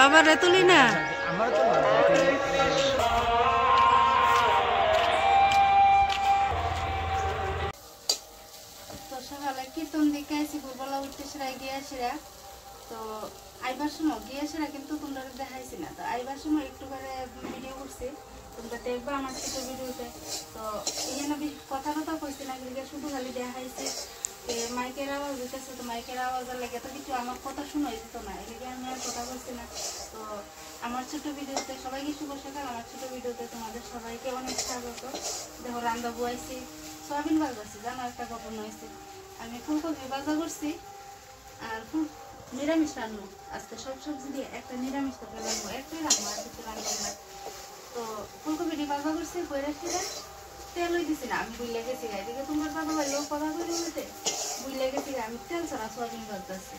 বাবার রে তুলি না তো সকালে কীর্তন দেখে আসি ভোরবেলা উঠতে সেরা গিয়ে আসিরা তো আইবার সময় গিয়ে সেরা কিন্তু তোমরা দেখাইছি না তো আইবার সময় একটু করে ভিডিও করছি তোমরা দেখবা আমার ছোট ভিডিওতে তো এখানে কথা কইছি না শুধু খালি দেখাইছি মাইকের আওয়াজ দিতেছে তো মাইকের আওয়াজের লেগে তো কিছু আমার কথা শোনাই দিত না এদিকে আমি আর কথা বলছি না তো আমার ছোট ভিডিওতে সবাইকে শুভ সকাল আমার ছোট ভিডিওতে তোমাদের সবাইকে অনেক স্বাগত দেখো রান্না বুয়াইছি সয়াবিন বাজাচ্ছি জানো একটা ঘটনা হয়েছে আমি ফুলকপি ভাজা করছি আর নিরামিষ রান্না আজকে সব সবজি দিয়ে একটা নিরামিষ তরকারি রান্না একটাই রান্না আর কিছু রান্না না তো ফুলকপিটি ভাজা করছি বইরা ফিরে তেল হয়ে দিছি না আমি বুঝলে গেছি এদিকে তোমার দাদা ভাই লোক কথা করে বলতে বুঝলে গেছি আমি তেল ছাড়া সয়াবিন ভাজতেছি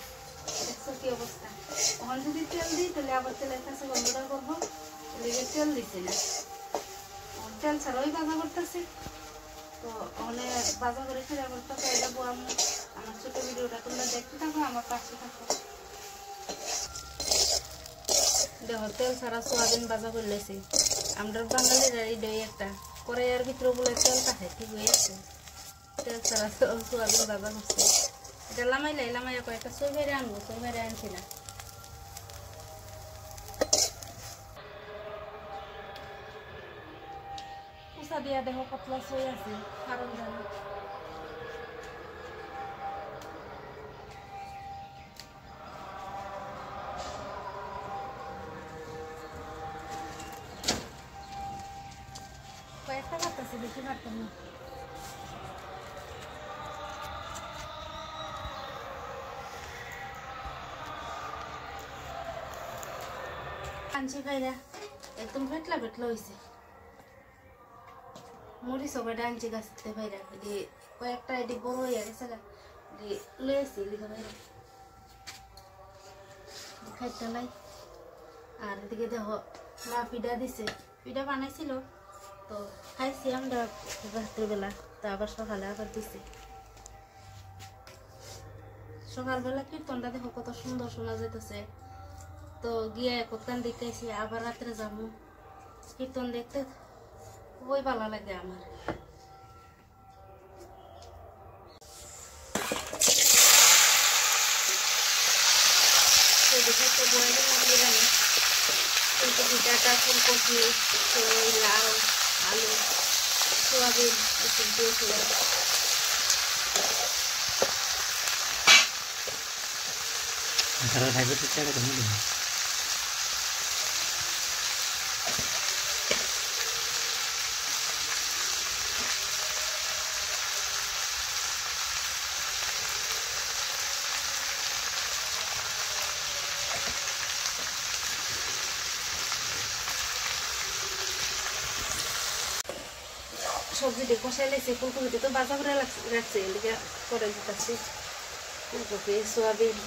দেখছো কি অবস্থা ওখানে যদি তেল দিই তাহলে আবার তেলের কাছে বন্ধটা করবো এদিকে তেল দিছি না তেল ছাড়াই ভাজা করতেছি তো ওখানে ভাজা করে ফিরে করতেছে এটা আমি আমার ছোট ভিডিওটা তোমরা দেখতে থাকো আমার পাশে থাকো দেখো তেল ছাড়া সয়াবিন ভাজা করে লেছি আমরা বাঙালিরা এই একটা কড়াইয়ের ভিতরে বলে তেল থাকে ঠিক হয়ে আছে তেল ছাড়া সয়াবিন ভাজা করছে এটা লামাইয়া কয়েকটা সই বাইরে আনবো সই বাইরে আনছি না কুচা দিয়া দেখো কতলা সই আছে কারণ জানো কয়েকটা কাটতেছি বেশি কাটতাম না আনছি ভাইরা একদম ভেটলা হয়েছে মুড়ি সবাই আনছি গাছতে ভাইরা কয়েকটা এটি বড় হয়ে গেছে লয়েছি লিখে ভাইরা খাইতে লাই আর এদিকে দেখো মা পিঠা দিছে পিঠা বানাইছিল তো খাইছি আমরা রাত্রিবেলা তো আবার সকালে আবার দিছি সকালবেলা কীর্তনটা দেখো কত সুন্দর শোনা যেতেছে তো গিয়ে কতক্ষণ দেখতেছি আবার রাত্রে যাবো কীর্তন দেখতে খুবই ভালো লাগে আমার ফুলকপিটা ফুলকপি লাউ আলু সোয়াবিন এসব দিয়েছিলাম সবজিটা কষাই লাগছে ফুলকপিটা তো বাজা করে রাখছে এদিকে করে দিতেছি ফুলকপি সোয়াবিন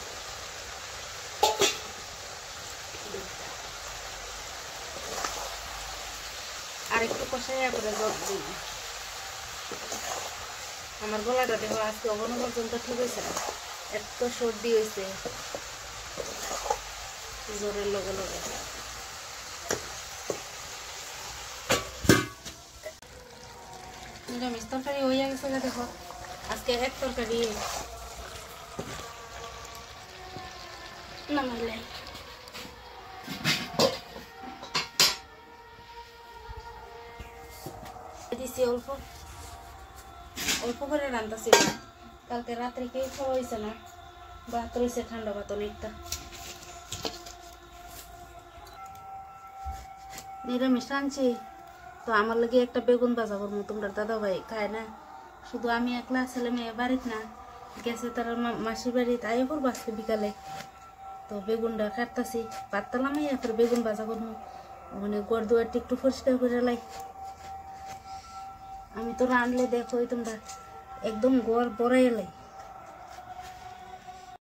আর একটু কষাই করে জল দিই আমার গলাটা দেখো আজকে অগণ পর্যন্ত ঠিক হয়েছে না এত সর্দি হয়েছে জ্বরের লগে লগে নিরামিষ তরকারি হয়ে গেছে দেখো আজকে এক তরকারি নামাইলে দিছি অল্প অল্প করে রান্তাছিল কালকে রাত্রে কেউ খাওয়া হয়েছে না ভাত রয়েছে ঠান্ডা ভাত অনেকটা নিরামিষ রাঁধছি তো আমার লাগে একটা বেগুন ভাজা করবো তোমরা দাদা ভাই খায় না শুধু আমি একলা ছেলে মেয়ে বাড়িতে না গেছে তারা মাসির বাড়িতে আইও করবো আজকে বিকালে তো বেগুনটা কাটতাছি পাততালাম এরপর বেগুন ভাজা করবো ওখানে গড় দুয়ারটি একটু পরিষ্কার করে লাই আমি তো রাঁধলে দেখো তোমরা একদম গড় বড়াই লাই